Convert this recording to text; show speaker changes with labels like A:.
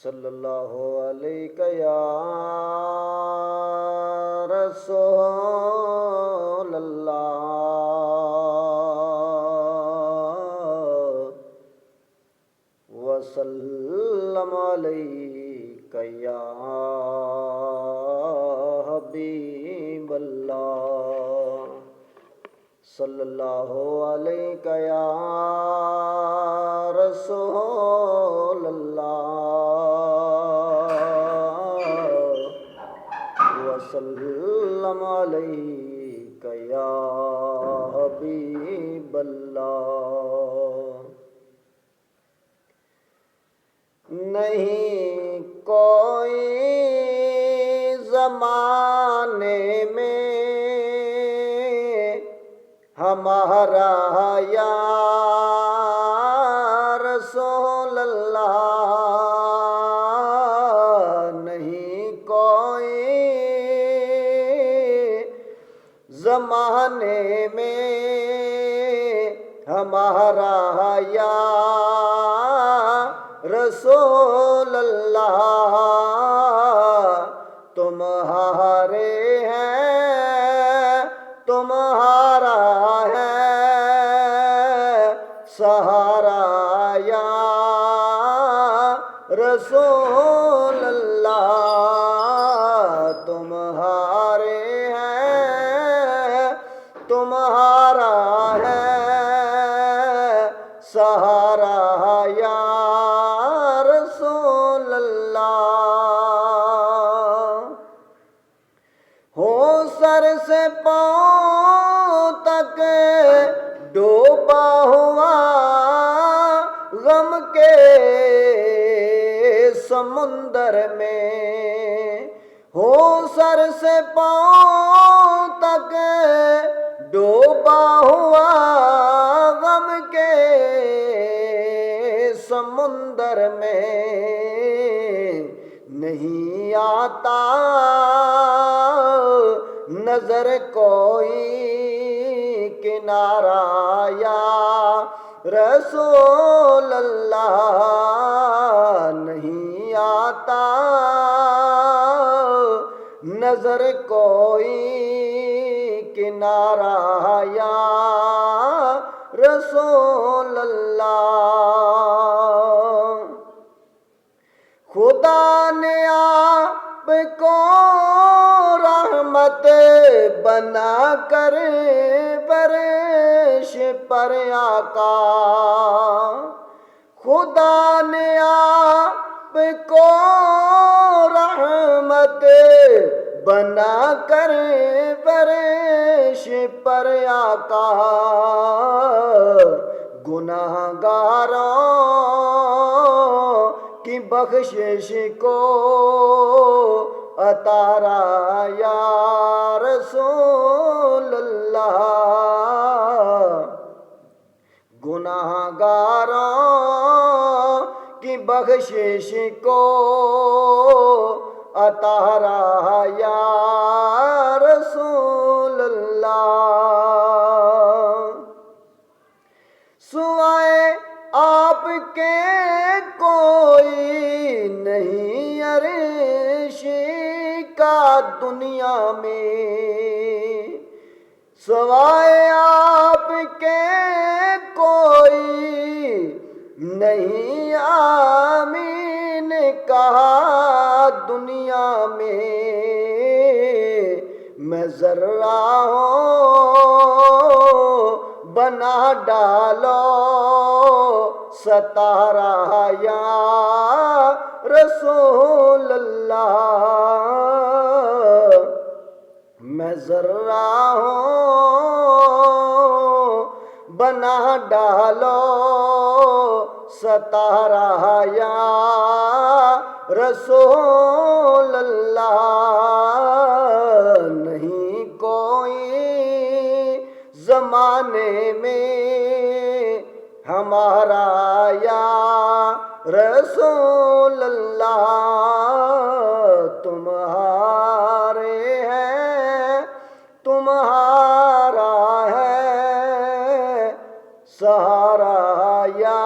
A: صلی اللہ علیہ یا رسول اللہ وسلم علیک یا حبیب اللہ صلی اللہ علیہ یا رسول اللہ وسلم علیک یا حبیب اللہ۔ نہیں کوئی زمانے میں ہمارا یا رسول اللہ، نہیں کوئی زمانے میں ہمارا یا رسول اللہ، تمہارے ہیں تمہارا ہے سہارا یا رسول اللہ، تمہارے ہیں تمہارا ہے سہارا یا رسول اللہ۔ ہو سر سے پاؤں تک ڈوبا ہوا غم کے سمندر میں، ہو سر سے پاؤں تک ڈوبا ہوا غم کے سمندر میں، نہیں آتا نظر کوئی کنارہ یا رسول اللہ، نہیں آتا نظر کوئی کنارہ یا رسول اللہ۔ خدا نے آپ کو رحمت بنا کر فرش پر آقا، خدا نے آپ کو رحمت بنا کر فرش پر آقا، گناہگاروں کی بخشش کو عطا یا رسول اللہ، گناہگاروں کی بخشش کو عطا یا رسول اللہ۔ سوائے آپ کے کوئی نہیں عرش کا دنیا میں، سوائے آپ کے کوئی نہیں آمین کہا دنیا میں، میں ذرہ ہوں بنا ڈالو ستارہ یا رسول اللہ، میں ذرہ ہوں بنا ڈالو ستارہ یا رسول اللہ، نہیں کوئی زمانے میں ہمارا یا رسول اللہ، تمہارے ہیں تمہارا ہے سہارا یا